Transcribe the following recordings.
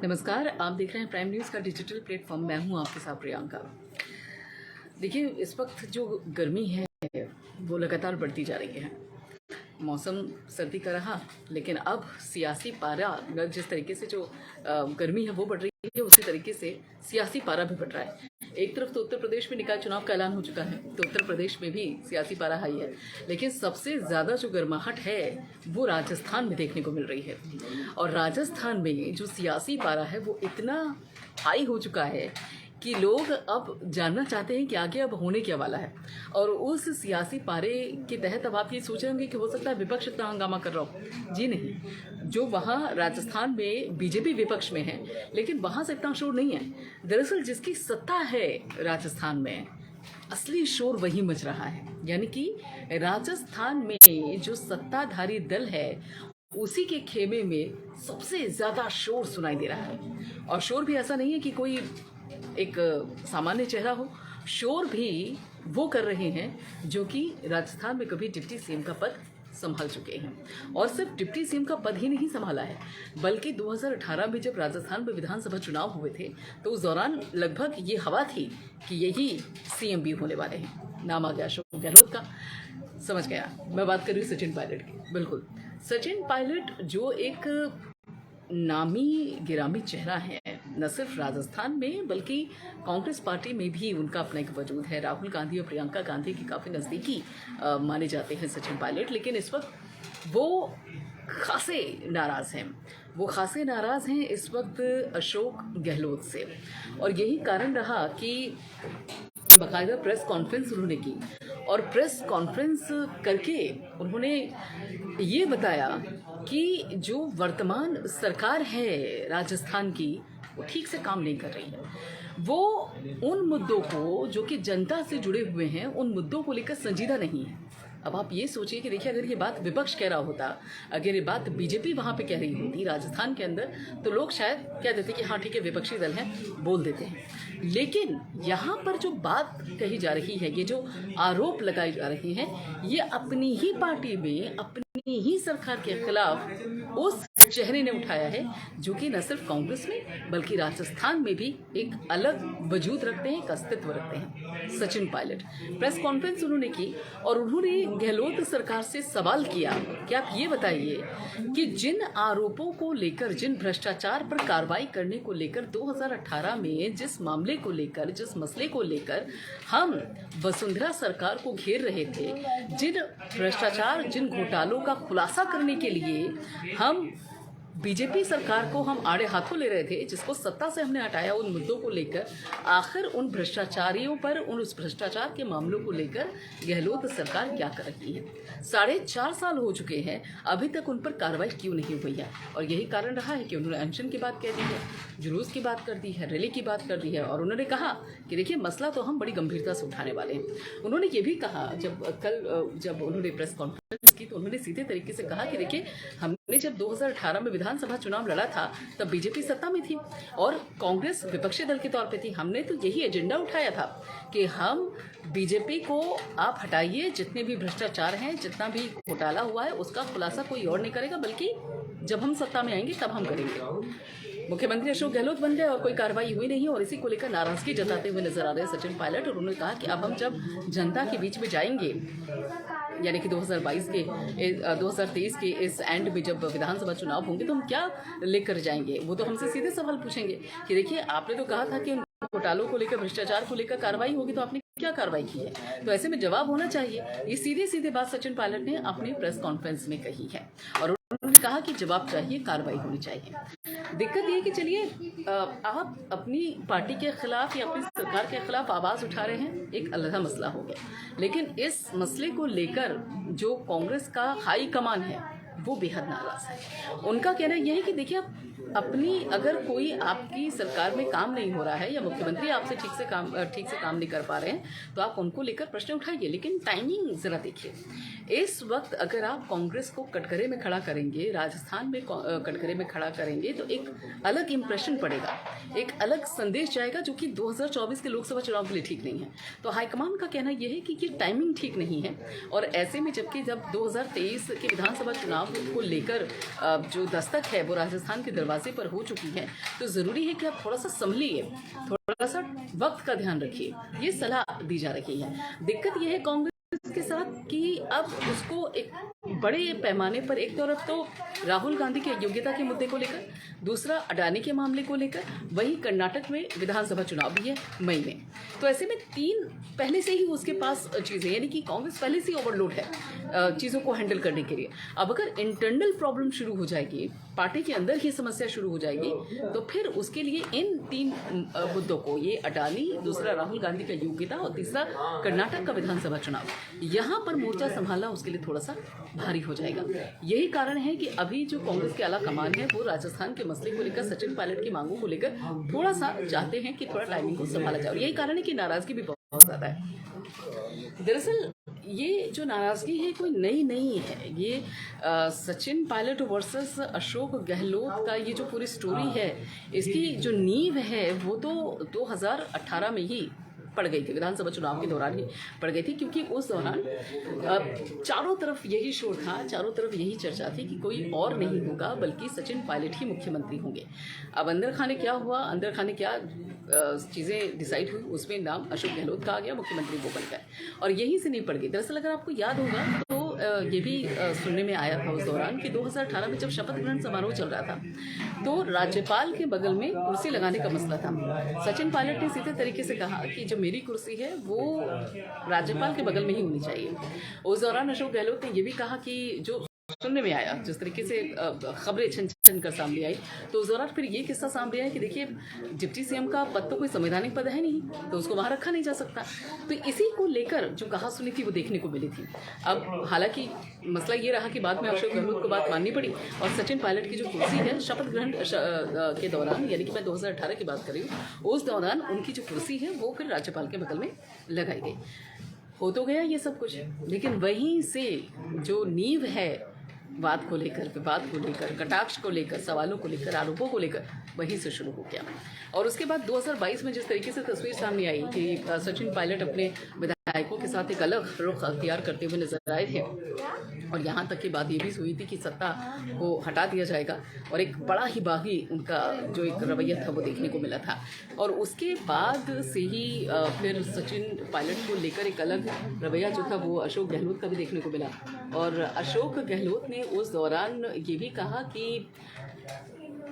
नमस्कार, आप देख रहे हैं प्राइम न्यूज़ का डिजिटल प्लेटफॉर्म। मैं हूं आपके साथ प्रियंका। देखिए, इस वक्त जो गर्मी है वो लगातार बढ़ती जा रही है। मौसम सर्दी का रहा, लेकिन अब सियासी पारा जिस तरीके से जो गर्मी है वो बढ़ रही है, उसी तरीके से सियासी पारा भी बढ़ रहा है। एक तरफ तो उत्तर प्रदेश में निकाय चुनाव का ऐलान हो चुका है, तो उत्तर प्रदेश में भी सियासी पारा हाई है, लेकिन सबसे ज़्यादा जो गर्माहट है वो राजस्थान में देखने को मिल रही है। और राजस्थान में जो सियासी पारा है वो इतना हाई हो चुका है कि लोग अब जानना चाहते हैं कि आगे अब होने क्या वाला है। और उस सियासी पारे के तहत अब आप ये सोच रहे होंगे कि हो सकता है विपक्ष इतना हंगामा कर रहा हो। जी नहीं, जो वहाँ राजस्थान में बीजेपी विपक्ष में है, लेकिन वहाँ से इतना शोर नहीं है। दरअसल जिसकी सत्ता है राजस्थान में, असली शोर वही मच रहा है। यानी कि राजस्थान में जो सत्ताधारी दल है उसी के खेमे में सबसे ज़्यादा शोर सुनाई दे रहा है। और शोर भी ऐसा नहीं है कि कोई एक सामान्य चेहरा हो, शोर भी वो कर रहे हैं जो कि राजस्थान में कभी डिप्टी सीएम का पद संभाल चुके हैं। और सिर्फ डिप्टी सीएम का पद ही नहीं संभाला है, बल्कि 2018 में जब राजस्थान में विधानसभा चुनाव हुए थे तो उस दौरान लगभग ये हवा थी कि यही सीएम भी होने वाले हैं। नाम आ गया अशोक गहलोत का। समझ गया, मैं बात कर रही हूँ सचिन पायलट की। बिल्कुल, सचिन पायलट जो एक नामी गिरामी चेहरा है, न सिर्फ राजस्थान में बल्कि कांग्रेस पार्टी में भी उनका अपना एक वजूद है। राहुल गांधी और प्रियंका गांधी की काफ़ी नज़दीकी माने जाते हैं सचिन पायलट, लेकिन इस वक्त वो खासे नाराज़ हैं। वो खासे नाराज़ हैं इस वक्त अशोक गहलोत से, और यही कारण रहा कि बाकायदा प्रेस कॉन्फ्रेंस उन्होंने की। और प्रेस कॉन्फ्रेंस करके उन्होंने ये बताया कि जो वर्तमान सरकार है राजस्थान की, वो ठीक से काम नहीं कर रही है। वो उन मुद्दों को जो कि जनता से जुड़े हुए हैं, उन मुद्दों को लेकर संजीदा नहीं है। अब आप ये सोचिए कि देखिए, अगर ये बात विपक्ष कह रहा होता, अगर ये बात बीजेपी वहाँ पे कह रही होती राजस्थान के अंदर, तो लोग शायद कह देते कि हाँ ठीक है, विपक्षी दल हैं, बोल देते हैं। लेकिन यहाँ पर जो बात कही जा रही है, ये जो आरोप लगाए जा रहे हैं, ये अपनी ही पार्टी में, अपनी ही सरकार के खिलाफ उस चेहरे ने उठाया है जो कि न सिर्फ कांग्रेस में बल्कि राजस्थान में भी एक अलग वजूद रखते हैं, एक अस्तित्व रखते हैं। सचिन पायलट प्रेस कॉन्फ्रेंस उन्होंने की और उन्होंने गहलोत सरकार से सवाल किया कि आप ये बताइए कि जिन आरोपों को लेकर, जिन भ्रष्टाचार पर कार्रवाई करने को लेकर 2018 में जिस मामले को लेकर, जिस मसले को लेकर हम वसुंधरा सरकार को घेर रहे थे, जिन भ्रष्टाचार, जिन घोटालों का खुलासा करने के लिए हम बीजेपी सरकार को हम आड़े हाथों ले रहे थे, जिसको सत्ता से हमने हटाया, उन मुद्दों को लेकर, आखिर उन भ्रष्टाचारियों पर, उस भ्रष्टाचार के मामलों को लेकर गहलोत सरकार क्या कर रही है। 4.5 साल हो चुके हैं, अभी तक उन पर कार्रवाई क्यों नहीं हुई है। और यही कारण रहा है कि उन्होंने अनशन की बात कह दी है, जुलूस की बात कर दी है, रैली की बात कर दी है, और उन्होंने कहा कि देखिए, मसला तो हम बड़ी गंभीरता से उठाने वाले हैं। उन्होंने ये भी कहा, जब उन्होंने प्रेस कॉन्फ्रेंस की, तो उन्होंने सीधे तरीके से कहा कि देखिए, हमने जब 2018 में विधानसभा चुनाव लड़ा था तब बीजेपी सत्ता में थी और कांग्रेस विपक्षी दल के तौर पे थी। हमने तो यही एजेंडा उठाया था कि हम बीजेपी को आप हटाइए, जितने भी भ्रष्टाचार हैं, जितना भी घोटाला हुआ है, उसका खुलासा कोई और नहीं करेगा, बल्कि जब हम सत्ता में आएंगे तब हम करेंगे। मुख्यमंत्री अशोक गहलोत बन गए और कोई कार्रवाई हुई नहीं, और इसी को लेकर नाराजगी जताते हुए नजर आ रहे हैं सचिन पायलट। और उन्होंने कहा कि अब हम जब जनता के बीच में जाएंगे, यानी कि 2023 के इस एंड में जब विधानसभा चुनाव होंगे, तो हम क्या लेकर जाएंगे। वो तो हमसे सीधे सवाल पूछेंगे कि देखिए, आपने तो कहा था कि घोटालों को लेकर, भ्रष्टाचार को लेकर कार्रवाई होगी, तो आपने क्या कार्रवाई की है। तो ऐसे में जवाब होना चाहिए। ये सीधे सीधे बात सचिन पायलट ने अपनी प्रेस कॉन्फ्रेंस में कही है, और उन्होंने कहा कि जवाब चाहिए, कार्रवाई होनी चाहिए। दिक्कत ये कि चलिए, आप अपनी पार्टी के खिलाफ या अपनी सरकार के खिलाफ आवाज़ उठा रहे हैं, एक अलग मसला हो गया, लेकिन इस मसले को लेकर जो कांग्रेस का हाई कमान है वो बेहद नाराज़ है। उनका कहना यह है कि देखिए, अपनी, अगर कोई आपकी सरकार में काम नहीं हो रहा है या मुख्यमंत्री आपसे ठीक से काम नहीं कर पा रहे हैं, तो आप उनको लेकर प्रश्न उठाइए, लेकिन टाइमिंग ज़रा देखिए। इस वक्त अगर आप कांग्रेस को कटघरे में खड़ा करेंगे, राजस्थान में कटघरे में खड़ा करेंगे, तो एक अलग इम्प्रेशन पड़ेगा, एक अलग संदेश जाएगा, जो कि 2024 के लोकसभा चुनाव के लिए ठीक नहीं है। तो हाईकमान का कहना यह है कि ये टाइमिंग ठीक नहीं है। और ऐसे में जब 2023 के विधानसभा चुनाव चुनाव को लेकर जो दस्तक है वो राजस्थान के दरवाजे पर हो चुकी है, तो ज़रूरी है कि आप थोड़ा सा संभलिए, थोड़ा सा वक्त का ध्यान रखिए, ये सलाह दी जा रही है। दिक्कत यह है कांग्रेस के साथ कि अब उसको एक बड़े पैमाने पर एक तरफ तो राहुल गांधी के योग्यता के मुद्दे को लेकर, दूसरा अडानी के मामले को लेकर, वहीं कर्नाटक में विधानसभा चुनाव भी है मई में। तो ऐसे में तीन पहले से ही उसके पास चीज़ें, यानी कि कांग्रेस पहले से ही ओवरलोड है चीज़ों को हैंडल करने के लिए। अब अगर इंटरनल प्रॉब्लम शुरू हो जाएगी, पार्टी के अंदर ही समस्या शुरू हो जाएगी, तो फिर उसके लिए इन तीन मुद्दों को, ये अडानी, दूसरा राहुल गांधी का योग्यता और तीसरा कर्नाटक का विधानसभा चुनाव, यहाँ पर मोर्चा संभालना उसके लिए थोड़ा सा भारी हो जाएगा। यही कारण है कि अभी जो कांग्रेस के आला कमान है वो राजस्थान के मसले को लेकर, सचिन पायलट की मांगों को लेकर थोड़ा सा चाहते हैं कि थोड़ा टाइमिंग को संभाला जाए। यही कारण है कि नाराजगी भी बहुत ज़्यादा है। दरअसल ये जो नाराजगी है कोई नई नहीं है, ये सचिन पायलट वर्सेस अशोक गहलोत का ये जो पूरी स्टोरी है, इसकी जो नींव है वो तो 2018 में ही पड़ गई थी, विधानसभा चुनाव के दौरान ही पड़ गई थी, क्योंकि उस दौरान चारों तरफ यही शोर था, चारों तरफ यही चर्चा थी कि कोई और नहीं होगा बल्कि सचिन पायलट ही मुख्यमंत्री होंगे। अब अंदर खाने क्या हुआ, अंदर खाने क्या चीज़ें डिसाइड हुई, उसमें नाम अशोक गहलोत का आ गया, मुख्यमंत्री वो बन गए और यहीं से नहीं पड़ गई। दरअसल अगर आपको याद होगा तो ये भी सुनने में आया था उस दौरान कि 2018 में जब शपथ ग्रहण समारोह चल रहा था तो राज्यपाल के बगल में कुर्सी लगाने का मसला था। सचिन पायलट ने सीधे तरीके से कहा कि जो मेरी कुर्सी है वो राज्यपाल के बगल में ही होनी चाहिए। उस दौरान अशोक गहलोत ने ये भी कहा कि जो सुनने में आया, जिस तरीके से खबरें छन छन कर सामने आई, तो उस दौरान फिर ये किस्सा सामने आया कि देखिए डिप्टी सीएम का पद तो कोई संवैधानिक पद है नहीं, तो उसको वहाँ रखा नहीं जा सकता। तो इसी को लेकर जो कहा सुनी थी वो देखने को मिली थी। अब हालांकि मसला ये रहा कि बाद में अशोक गहलोत को बात माननी पड़ी और सचिन पायलट की जो कुर्सी है शपथ ग्रहण के दौरान, यानी कि मैं 2018 की बात कर रही हूँ, उस दौरान उनकी जो कुर्सी है वो फिर राज्यपाल के बगल में लगाई गई। हो तो गया ये सब कुछ, लेकिन वहीं से जो नींव है बात को लेकर, विवाद को लेकर, कटाक्ष को लेकर, सवालों को लेकर, आरोपों को लेकर, वहीं से शुरू हो गया। और उसके बाद 2022 में जिस तरीके से तस्वीर सामने आई कि सचिन पायलट अपने विधायकों के साथ एक अलग रुख अख्तियार करते हुए नजर आए थे और यहाँ तक की बात ये भी हुई थी कि सत्ता को हटा दिया जाएगा और एक बड़ा ही बागी उनका जो एक रवैया था वो देखने को मिला था। और उसके बाद से ही फिर सचिन पायलट को लेकर एक अलग रवैया जो था वो अशोक गहलोत का भी देखने को मिला। और अशोक गहलोत ने उस दौरान ये भी कहा कि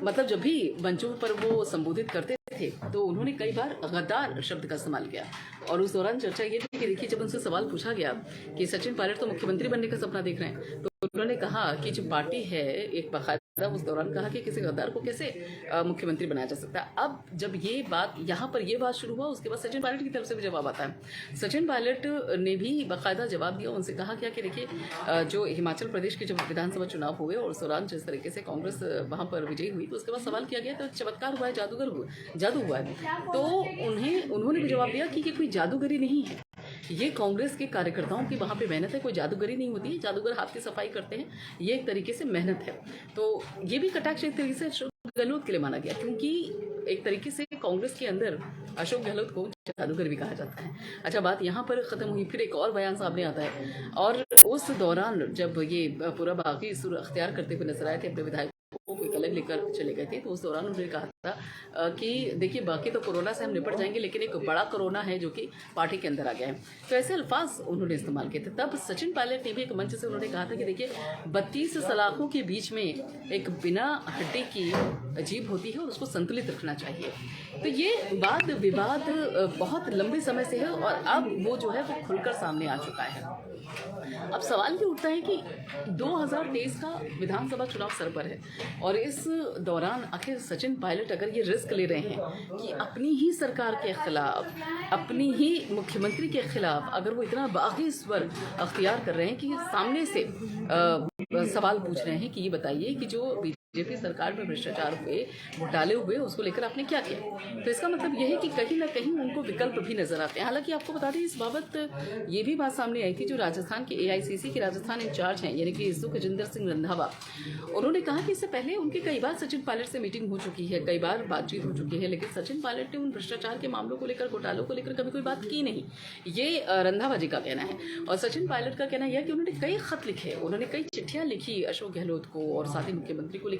मतलब जब भी मंचों पर वो संबोधित करते थे तो उन्होंने कई बार गद्दार शब्द का इस्तेमाल किया। और उस दौरान चर्चा ये थी कि देखिए जब उनसे सवाल पूछा गया कि सचिन पायलट तो मुख्यमंत्री बनने का सपना देख रहे हैं, तो उन्होंने कहा कि जो पार्टी है एक बाकायदा उस दौरान कहा कि किसी गद्दार को कैसे मुख्यमंत्री बनाया जा सकता है। अब जब ये बात यहाँ पर ये बात शुरू हुआ, उसके बाद सचिन पायलट की तरफ से भी जवाब आता है। सचिन पायलट ने भी बाकायदा जवाब दिया, उनसे कहा क्या कि देखिए जो हिमाचल प्रदेश के जब विधानसभा चुनाव हुए और उस दौरान जिस तरीके से कांग्रेस वहाँ पर विजयी हुई, तो उसके बाद सवाल किया गया तो चमत्कार हुआ है, जादू हुआ है। तो उन्होंने भी जवाब दिया कि ये कोई जादूगरी नहीं है, ये कांग्रेस के कार्यकर्ताओं की वहाँ पे मेहनत है, कोई जादूगरी नहीं होती है, जादूगर हाथ की सफाई करते हैं, ये एक तरीके से मेहनत है। तो ये भी कटाक्ष एक तरीके से अशोक गहलोत के लिए माना गया, क्योंकि एक तरीके से कांग्रेस के अंदर अशोक गहलोत को जादूगर भी कहा जाता है। अच्छा, बात यहाँ पर ख़त्म हुई, फिर एक और बयान सामने आता है और उस दौरान जब ये पूरा बागी सुर अख्तियार करते हुए नजर आए थे, अपने विधायक एक अलग लेकर चले गए थे, तो उस दौरान उन्होंने कहा था कि देखिए बाकी तो कोरोना से हम निपट जाएंगे, लेकिन एक बड़ा कोरोना है जो कि पार्टी के अंदर आ गया है। तो ऐसे अल्फाज उन्होंने इस्तेमाल किए थे। तब सचिन पायलट ने भी एक मंच से उन्होंने कहा था कि देखिए 32 सलाखों के बीच में एक बिना हड्डी की अजीब होती है और उसको संतुलित रखना चाहिए। तो ये वाद विवाद बहुत लंबे समय से है और अब वो जो है वो खुलकर सामने आ चुका है। अब सवाल ये उठता है कि 2023 का विधानसभा चुनाव सर पर है और इस दौरान आखिर सचिन पायलट अगर ये रिस्क ले रहे हैं कि अपनी ही सरकार के खिलाफ, अपनी ही मुख्यमंत्री के खिलाफ अगर वो इतना बागी स्वर अख्तियार कर रहे हैं कि सामने से सवाल पूछ रहे हैं कि ये बताइए कि जो बीजेपी सरकार में भ्रष्टाचार हुए, घोटाले हुए, उसको लेकर आपने क्या किया। तो इसका मतलब यह है कि कहीं ना कहीं उनको विकल्प भी नजर आते हैं। हालांकि आपको बता दें, इस बाबत ये भी बात सामने आई थी, जो राजस्थान के एआईसीसी के राजस्थान इंचार्ज हैं, यानी कि सुखजिंदर सिंह रंधावा, उन्होंने कहा कि इससे पहले उनकी कई बार सचिन पायलट से मीटिंग हो चुकी है, कई बार बातचीत हो चुकी है, लेकिन सचिन पायलट ने उन भ्रष्टाचार के मामलों को लेकर, घोटालों को लेकर कभी कोई बात की नहीं। ये रंधावा जी का कहना है। और सचिन पायलट का कहना यह है कि उन्होंने कई खत लिखे, उन्होंने कई चिट्ठियां लिखी अशोक गहलोत को और साथ ही मुख्यमंत्री को, लेकिन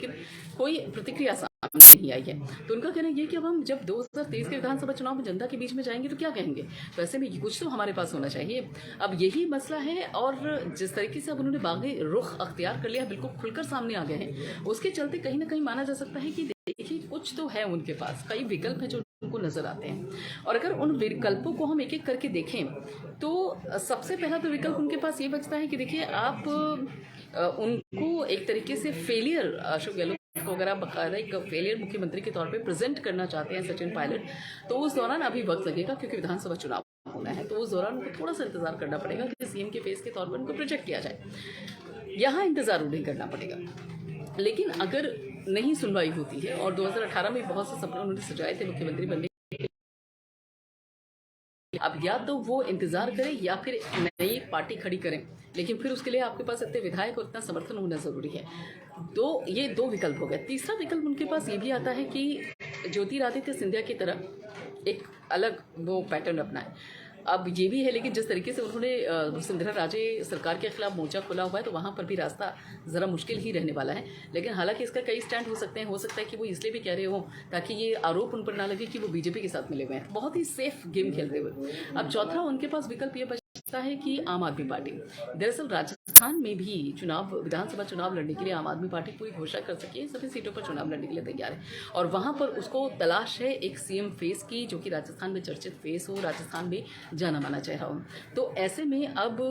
कोई प्रतिक्रिया सामने नहीं आई है। तो उनका कहना यह कि अब हम जब 2023 के विधानसभा चुनाव में जनता के बीच में जाएंगे तो क्या कहेंगे। तो ऐसे में कुछ तो हमारे पास होना चाहिए। अब यही मसला है। और जिस तरीके से अब उन्होंने बागी रुख अख्तियार कर लिया, बिल्कुल खुलकर सामने आ गए हैं, उसके चलते कहीं ना कहीं माना जा सकता है कि देखिए कुछ तो है उनके पास, कई विकल्प है जो उनको नजर आते हैं। और अगर उन विकल्पों को हम एक एक करके देखें तो सबसे पहला तो विकल्प उनके पास ये बचता है कि देखिए आप उनको एक तरीके से फेलियर, अशोक गहलोत को अगर आप बकायदा एक फेलियर मुख्यमंत्री के तौर पे प्रेजेंट करना चाहते हैं सचिन पायलट, तो उस दौरान अभी वक्त लगेगा क्योंकि विधानसभा चुनाव होना है। तो उस दौरान उनको थोड़ा सा इंतजार करना पड़ेगा कि सीएम के फेस के तौर पर उनको प्रोजेक्ट किया जाए। यहाँ इंतजार नहीं करना पड़ेगा। लेकिन अगर नहीं सुनवाई होती है, और 2018 में बहुत से सपने उन्होंने सजाए थे मुख्यमंत्री बनने, अब या तो वो इंतजार करें या फिर नई पार्टी खड़ी करें, लेकिन फिर उसके लिए आपके पास इतने विधायक और इतना समर्थन होना जरूरी है। तो ये दो विकल्प हो गए। तीसरा विकल्प उनके पास ये भी आता है कि ज्योतिरादित्य सिंधिया की तरह एक अलग वो पैटर्न अपनाए। अब ये भी है, लेकिन जिस तरीके से उन्होंने वसुंधरा राजे सरकार के खिलाफ मोर्चा खोला हुआ है, तो वहाँ पर भी रास्ता ज़रा मुश्किल ही रहने वाला है। लेकिन हालांकि इसका कई स्टैंड हो सकते हैं। हो सकता है कि वो इसलिए भी कह रहे हो ताकि ये आरोप उन पर ना लगे कि वो बीजेपी के साथ मिले हुए हैं, बहुत ही सेफ गेम खेल रहे हुए। अब चौथा उनके पास विकल्प ये बचता है कि आम आदमी पार्टी, दरअसल राजस्थान में भी चुनाव, विधानसभा चुनाव लड़ने के लिए आम आदमी पार्टी पूरी घोषणा कर सकी है, सभी सीटों पर चुनाव लड़ने के लिए तैयार है। और वहाँ पर उसको तलाश है एक सीएम फेस की, जो कि राजस्थान में चर्चित फेस हो, राजस्थान में जाना माना चेहरा हो। तो ऐसे में अब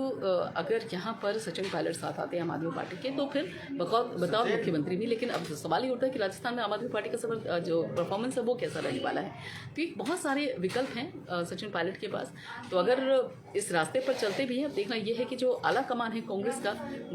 अगर यहाँ पर सचिन पायलट साथ आते हैं आम आदमी पार्टी के, तो फिर बताओ मुख्यमंत्री भी। लेकिन अब सवाल ये उठता है कि राजस्थान में आम आदमी पार्टी का जो परफॉर्मेंस है वो कैसा रहने वाला है। तो ये बहुत सारे विकल्प हैं सचिन पायलट के पास। तो अगर इस रास्ते पर चलते भी हैं, देखना यह है कि जो आला कमान है कांग्रेस का,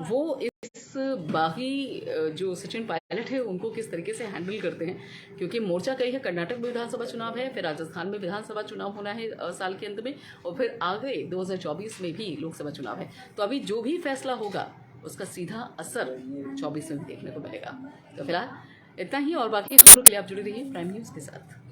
वो इस बागी जो सचिन पायलट है उनको किस तरीके से हैंडल करते हैं। क्योंकि मोर्चा कई है, कर्नाटक में विधानसभा चुनाव है, फिर राजस्थान में विधानसभा चुनाव होना है साल के अंत में, और फिर आगे 2024 में भी लोकसभा चुनाव है। तो अभी जो भी फैसला होगा उसका सीधा असर 24 में देखने को मिलेगा। तो फिलहाल इतना ही, और बाकी खबरों के लिए आप जुड़े रहिए प्राइम न्यूज़ के साथ।